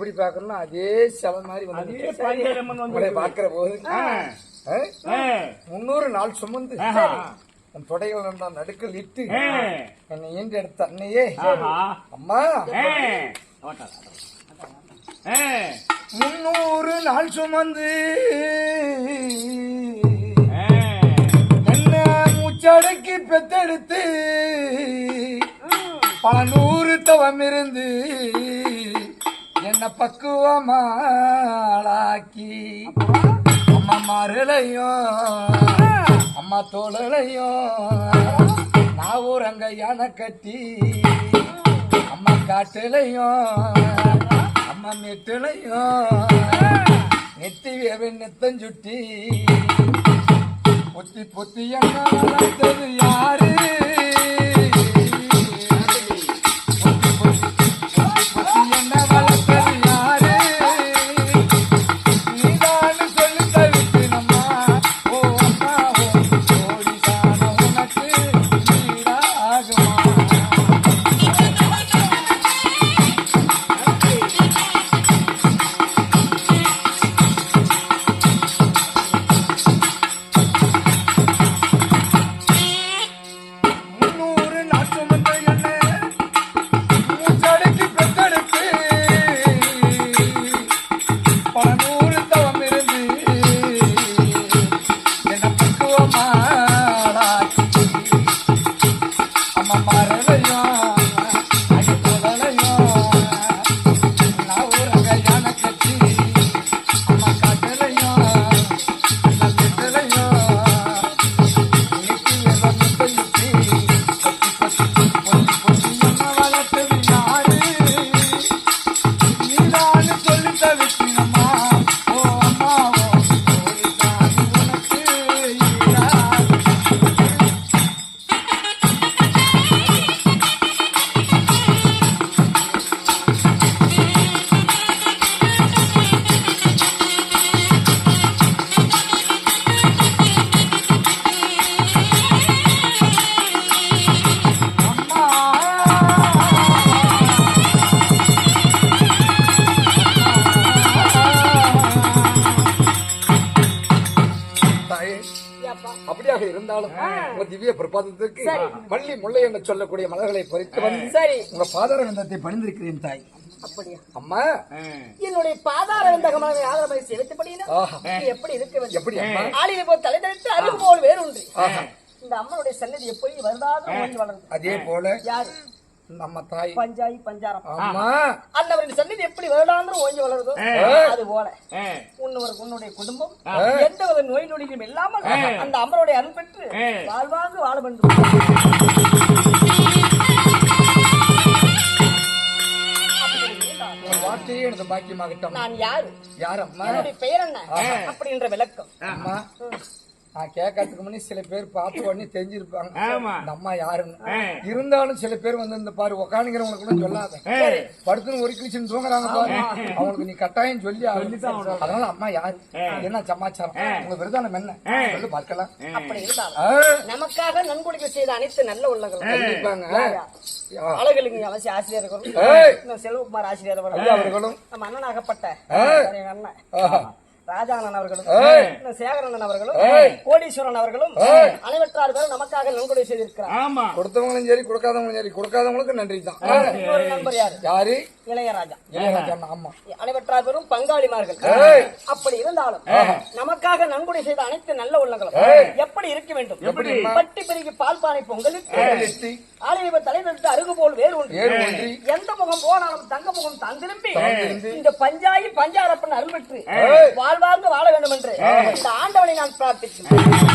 எப்படி பாக்கணும் அதே சில மாதிரி வந்து பாக்குற போது 300 நாள் சுமந்து என் தொடைகள் நான் நடுக்கல் இட்டு என்னை ஈண்டு எடுத்த அன்னையே அம்மா 300 நாள் சுமந்து என்ன மூச்சடக்கி பெத்தெடுத்து பல 100 தவம் இருந்து என்ன பக்குவமாளாக்கி அம்மா மாறுலையும் அம்மா தோழலையும் நான் ஊரங்க யானை கட்டி அம்மா காட்டுலையும் அம்மா மெட்டுலையும் நெத்தி வேவன் நெத்தஞ்சுட்டி பொத்தி பொத்தி என்ன வளர்த்தது யாரு அப்படியாக இருந்தாலும் உங்க திவ்ய பிரபாதத்திற்கு மல்லி முல்லை என்று சொல்லக்கூடிய மலர்களை பறித்து வந்து உங்க பாதார விந்தத்தை பணிந்திருக்கிறேன் தாய். அப்படியா அம்மா? என்னுடைய பாதார விந்தகமாக ஆதரவை செலுத்தப்படுகிறேன். எப்படி இருக்க வேண்டும்? எப்படி அம்மா? ஆளிலே போல் தலைதெடுத்து அருகு போல் வேறொன்று இந்த அம்மனுடைய சன்னதி எப்படி வருடாக வளர்ந்து அதே போல யாரு நம்ம தாய் பஞ்சாயி பஞ்சாரம் அம்மா அந்தவருடைய சன்னதி எப்படி வருடாந்திரம் ஓய்ந்து வளருதோ அது போல உன்னுடைய குடும்பம் எந்தவித நோய் நொடியும் இல்லாமல் அந்த அம்மனுடைய அருள் பெற்று வாழ்வாங்க வாழ வேண்டும். வார்த்தையே எனக்கு பாக்கியமாகட்டும். நான் யாரு அம்மா? என்னுடைய பெயர் என்ன அப்படின்ற விளக்கம் அம்மா கேட்கறதுக்கு முன்னே சில பேர் பார்த்து உடனே தெரிஞ்சிருப்பாங்க இந்த அம்மா யாருன்னு. இருந்தாலும் சில பேர் வந்து இந்த பாரு உக்காந்துங்கிறவங்களுக்கு கூட சொல்லாத படுத்துன்னு ஒரு கிழிச்சுன்னு தூங்குறாங்க பாரு அவங்களுக்கு நீ கட்டாயம் சொல்லி அதனால அம்மா யாரு என்ன சமாச்சாரம் உங்க விருதானம் என்ன சொல்லி பார்க்கலாம். அப்படி இருந்தாலும் நமக்காக நன்கொடுக்க செய்த அனைத்து நல்ல உள்ளங்களும் அழகலிங்க அவசிய ஆசிரியர்களும் செல்வகுமார் ஆசிரியர் அவர்களும் நம்ம அண்ணனாகப்பட்ட அண்ணன் ராஜானன் அவர்களும் சேகரன் அவர்களும் கோடீஸ்வரன் அவர்களும் அனைவற்றார் பேரும் நமக்காக நன்கொடை செய்திருக்கிறார். கொடுத்தவங்களும் சரி கொடுக்காதவங்களும் சரி கொடுக்காதவங்களுக்கு நன்றி தான். நண்பர் யாரு? இளையராஜா. ஆமா அனைவற்றார் பேரும் பங்காளிமார்கள். அப்படி இருந்தாலும் நமக்காக நன்கொடை செய்த அனைத்து நல்ல உள்ளங்களும் எப்படி இருக்க வேண்டும்? பட்டி பெருகி பால் பானை பொங்கலுக்கு ஆலய தலைவருக்கு அருகு போல் வேறு ஒன்று எந்த முகம் போனாலும் தங்க முகம் தான் திரும்பி இந்த பஞ்சாயி பஞ்சாரப்பன் அருள் பெற்று வாழ்வார்ந்து வாழ வேண்டும் என்று இந்த ஆண்டவனை நான் பிரார்த்திக்கிறேன்.